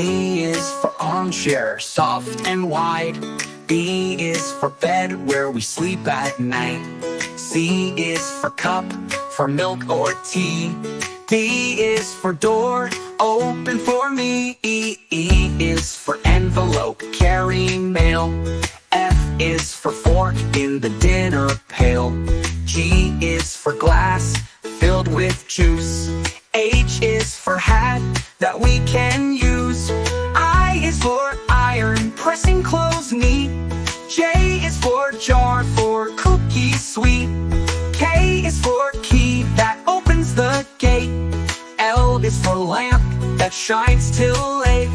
A is for armchair, soft and wide. B is for bed, where we sleep at night. C is for cup, for milk or tea. D is for door, open for me. E is for envelope, carrying mail. F is for fork in the dinner pail. G is for glass, filled with juice. H is for hat that we can use. I is for iron, pressing clothes neat. J is for jar, for cookies sweet. K is for key that opens the gate. L is for lamp that shines till late.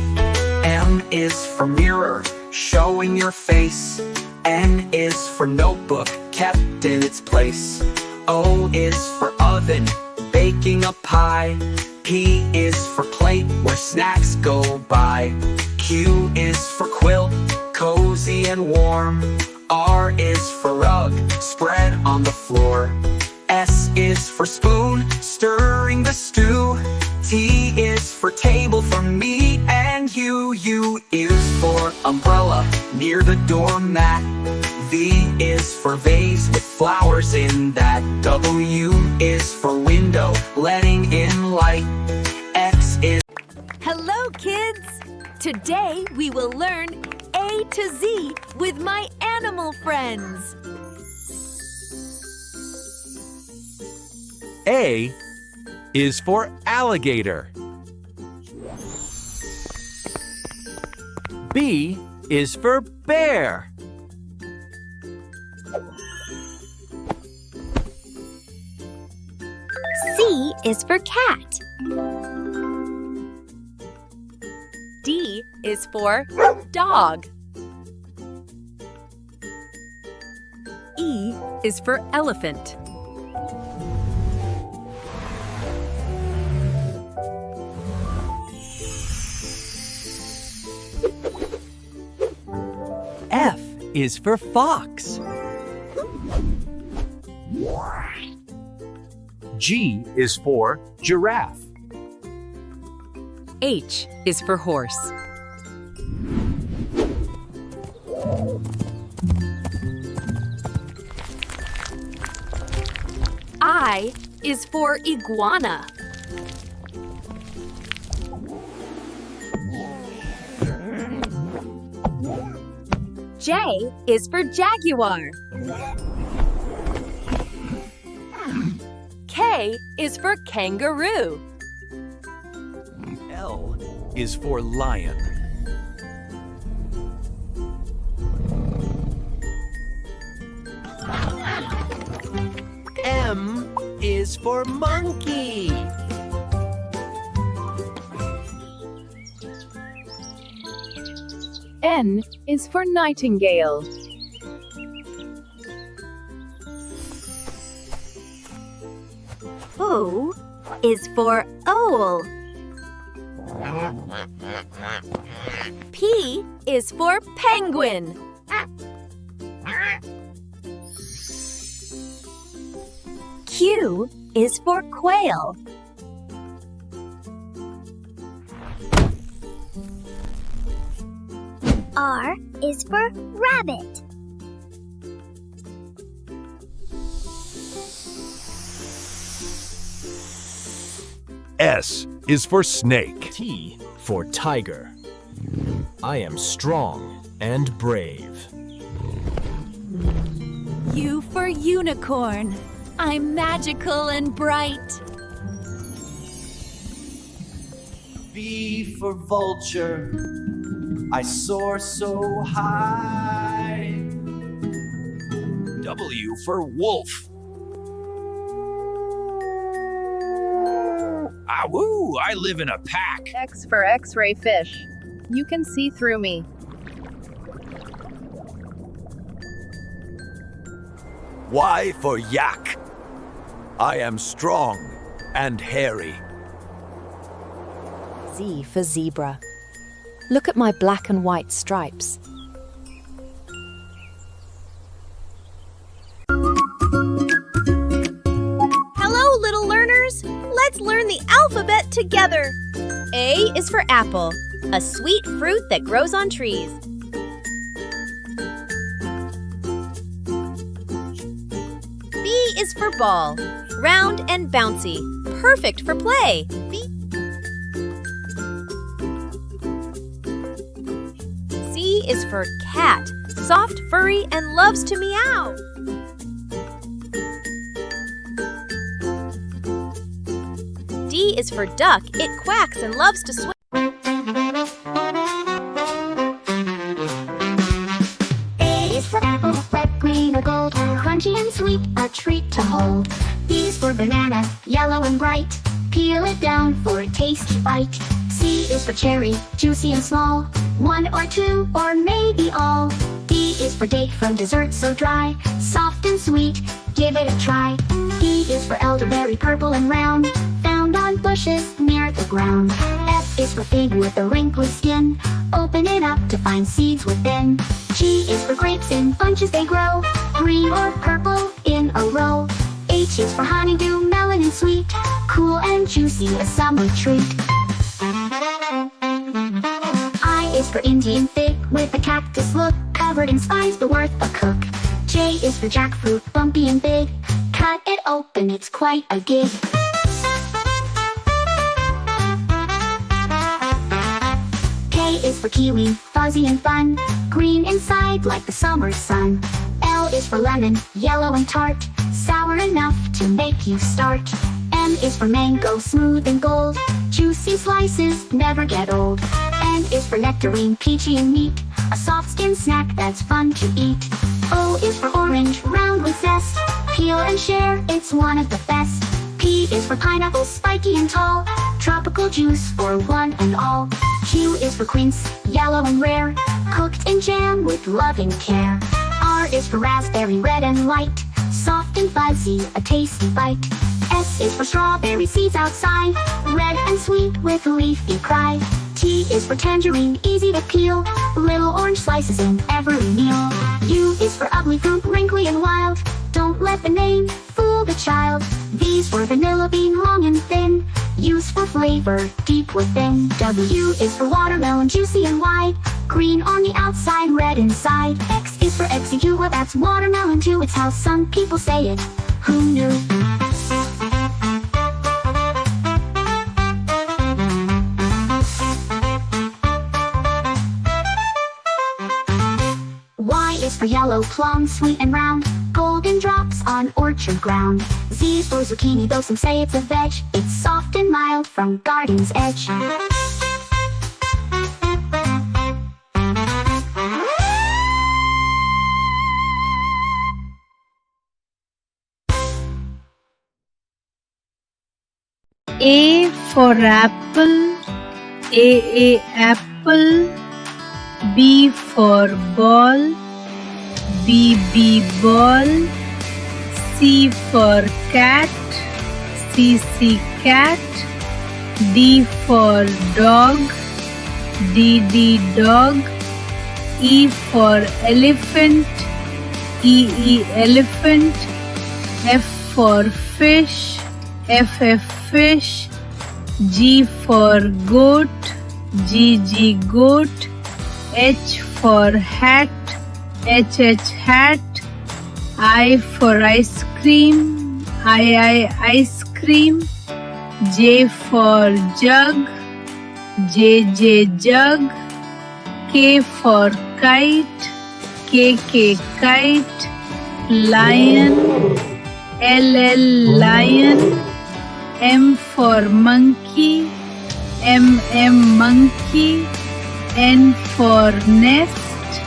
M is for mirror, showing your face. N is for notebook, kept in its place. O is for oven, baking a pie. P is for plate, where snacks go by. Q is for quilt, cozy and warm. R is for rug, spread on the floor. S is for spoon, stirring the stew. T is for table, for me and you. U is for umbrella, near the doormat. V is for vase, with flowers in that. W is for window, letting in light. X is... Hello, kids! Today we will learn A to Z with my animal friends. A is for alligator. B is for bear. C is for cat. D is for dog. E is for elephant. F is for fox. G is for giraffe. H is for horse. I is for iguana. J is for jaguar. K is for kangaroo. L is for lion. M is for monkey. N is for nightingale. O is for owl. P is for penguin. Q is for quail. R is for rabbit. S is for snake. T for tiger. I am strong and brave. U for unicorn. I'm magical and bright. V for vulture. I soar so high. W for wolf. Awoo! I live in a pack. X for X-ray fish. You can see through me. Y for yak. I am strong and hairy. Z for zebra. Look at my black and white stripes. Hello, little learners. Let's learn the alphabet together. A is for apple. a sweet fruit that grows on trees. B is for ball, round and bouncy, perfect for play. C is for cat, soft, furry, and loves to meow. D is for duck, it quacks and loves to swim. A is for apple, red, green, or gold, crunchy and sweet, a treat to hold. B is for banana, yellow and bright, peel it down for a tasty bite. C is for cherry, juicy and small, one or two or maybe all. D is for date from dessert so dry, soft and sweet, give it a try. E is for elderberry, purple and round, found on bushes near the ground. F is for fig with a wrinkly skin, open it up to find seeds within. G is for grapes, in bunches they grow, green or purple in a row. H is for honeydew, melon and sweet, cool and juicy, a summer treat. I is for Indian fig with a cactus look, covered in spice but worth a cook. J is for jackfruit, bumpy and big, cut it open, it's quite a gig. K is for kiwi, fuzzy and fun, green inside like the summer sun. L is for lemon, yellow and tart, sour enough to make you start. M is for mango, smooth and gold, juicy slices never get old. N is for nectarine, peachy and neat, a soft skin snack that's fun to eat. O is for orange, round with zest, peel and share, it's one of the best. P is for pineapple, spiky and tall, tropical juice for one and all. Q is for quince, yellow and rare, cooked in jam with loving care. R is for raspberry, red and light, soft and fuzzy, a tasty bite. S is for strawberry seeds outside, red and sweet with leafy pride. T is for tangerine, easy to peel, little orange slices in every meal. U is for ugly fruit, wrinkly and wild, don't let the name fool the child. V is for vanilla bean, long and thin, use for flavor deep within. W is for watermelon, juicy and wide, green on the outside, red inside. X is for execute, well that's watermelon too, it's how some people say it, who knew? Y is for yellow plum, sweet and round, golden drops on orchard ground. Z is for zucchini, though some say it's a veg, it's soft and mild from garden's edge. A for apple, A apple. B for ball, B ball. C for cat, C cat. D for dog, D dog. E for elephant, E elephant. F for fish, F fish. G for goat, G goat. H for hat, H hat. I for ice cream, I ice cream. J for jug, J jug. K for kite, K kite. Lion, L lion. M for monkey, M monkey. N for nest,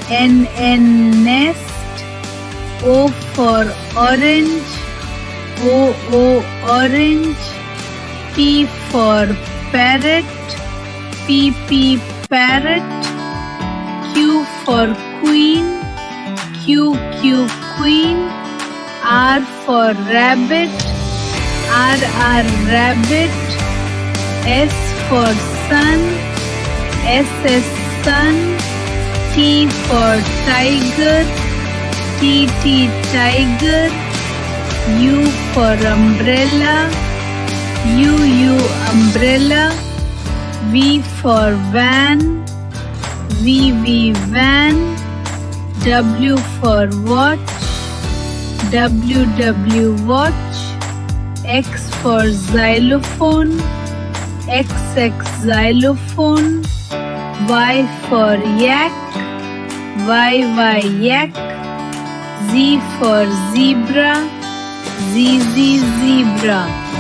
N nest. O for orange, O orange. P for parrot, P parrot. Q for queen, Q queen. R for rabbit, R rabbit. S for sun, S sun. T for tiger, T tiger. U for umbrella, U umbrella. V for van, V van. W for watch, W watch. X for xylophone, X xylophone. Y for yak, Y yak. Z for zebra, Z zebra.